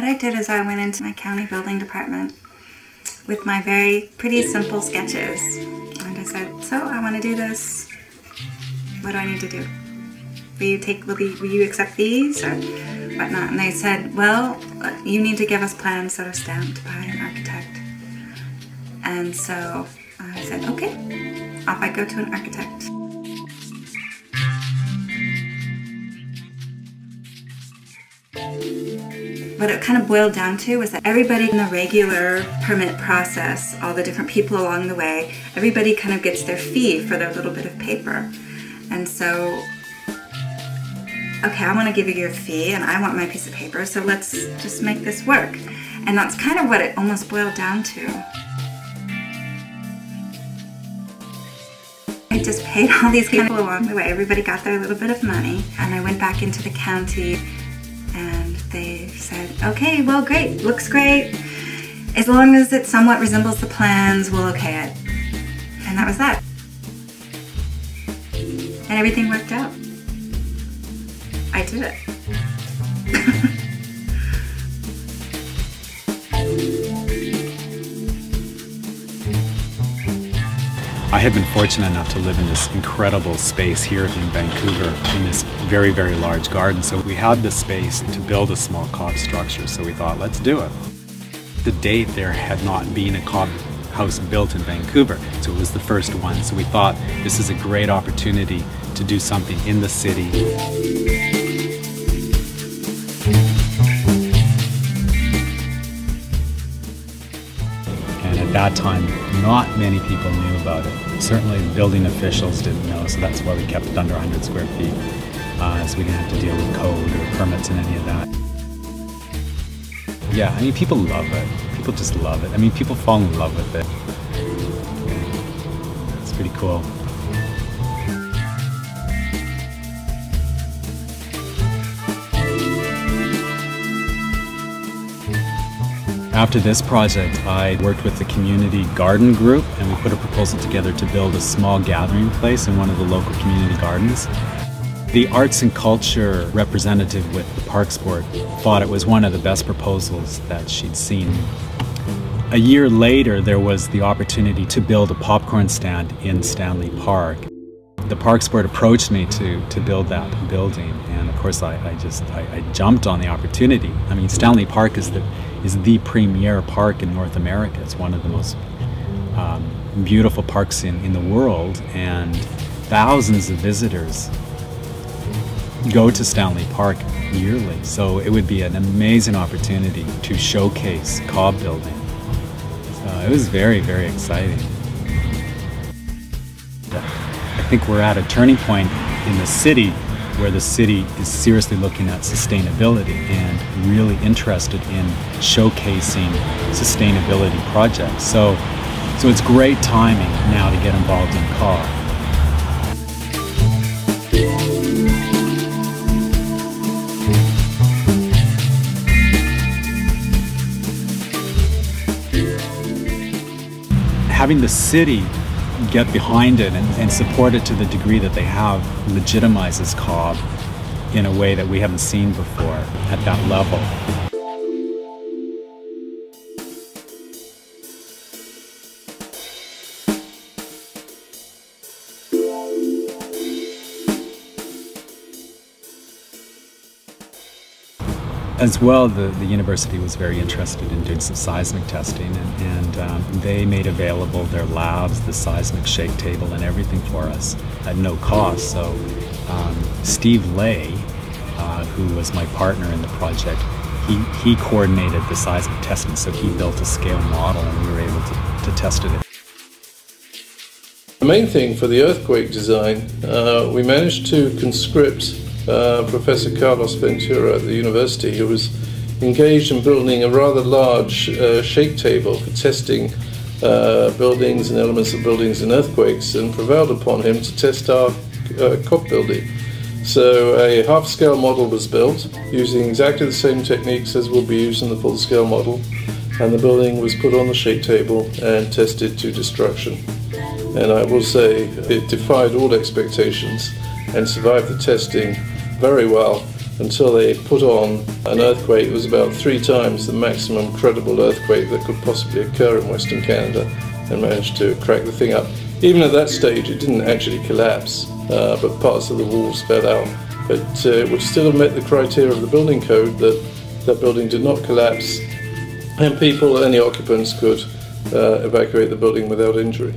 what I did is I went into my county building department with my very pretty simple sketches. And I said, so I want to do this. What do I need to do? Will you accept these or whatnot? And they said, well, you need to give us plans that are stamped by an architect. And so I said, okay, off I go to an architect. What it kind of boiled down to was that everybody in the regular permit process, all the different people along the way, everybody kind of gets their fee for their little bit of paper. And so, okay, I want to give you your fee and I want my piece of paper, so let's just make this work. And that's kind of what it almost boiled down to. I just paid all these people along the way. Everybody got their little bit of money, and I went back into the county and they said, okay, well, great, looks great. As long as it somewhat resembles the plans, we'll okay it. And that was that. And everything worked out. I did it. I have been fortunate enough to live in this incredible space here in Vancouver in this very, very large garden. So we had the space to build a small cob structure, so we thought, let's do it. To date, there had not been a cob house built in Vancouver, so it was the first one. So we thought this is a great opportunity to do something in the city. And at that time, not many people knew about it. Certainly building officials didn't know, so that's why we kept it under 100 square feet. So we didn't have to deal with code or permits and any of that. Yeah, I mean, people love it. People just love it. I mean, people fall in love with it. It's pretty cool. After this project, I worked with the community garden group, and we put a proposal together to build a small gathering place in one of the local community gardens. The arts and culture representative with the Parks Board thought it was one of the best proposals that she'd seen. A year later, there was the opportunity to build a popcorn stand in Stanley Park. The Parks Board approached me to build that building, and of course I jumped on the opportunity. I mean, Stanley Park is the premier park in North America. It's one of the most beautiful parks in the world, and thousands of visitors go to Stanley Park yearly. So it would be an amazing opportunity to showcase cob building. So it was very, very exciting. I think we're at a turning point in the city where the city is seriously looking at sustainability and really interested in showcasing sustainability projects. So it's great timing now to get involved in cob. Having the city get behind it and support it to the degree that they have legitimizes cob in a way that we haven't seen before at that level. As well, the university was very interested in doing some seismic testing, and they made available their labs, the seismic shake table, and everything for us at no cost. So Steve Lay, who was my partner in the project, he coordinated the seismic testing, so he built a scale model and we were able to test it. The main thing for the earthquake design, we managed to conscript Professor Carlos Ventura at the university, who was engaged in building a rather large shake table for testing buildings and elements of buildings in earthquakes, and prevailed upon him to test our cob building. So a half-scale model was built using exactly the same techniques as will be used in the full-scale model, and the building was put on the shake table and tested to destruction. And I will say it defied all expectations and survived the testing very well, until they put on an earthquake that was about 3 times the maximum credible earthquake that could possibly occur in Western Canada, and managed to crack the thing up. Even at that stage it didn't actually collapse, but parts of the walls fell out. But it would still have met the criteria of the building code that that building did not collapse, and people, any occupants, could evacuate the building without injury.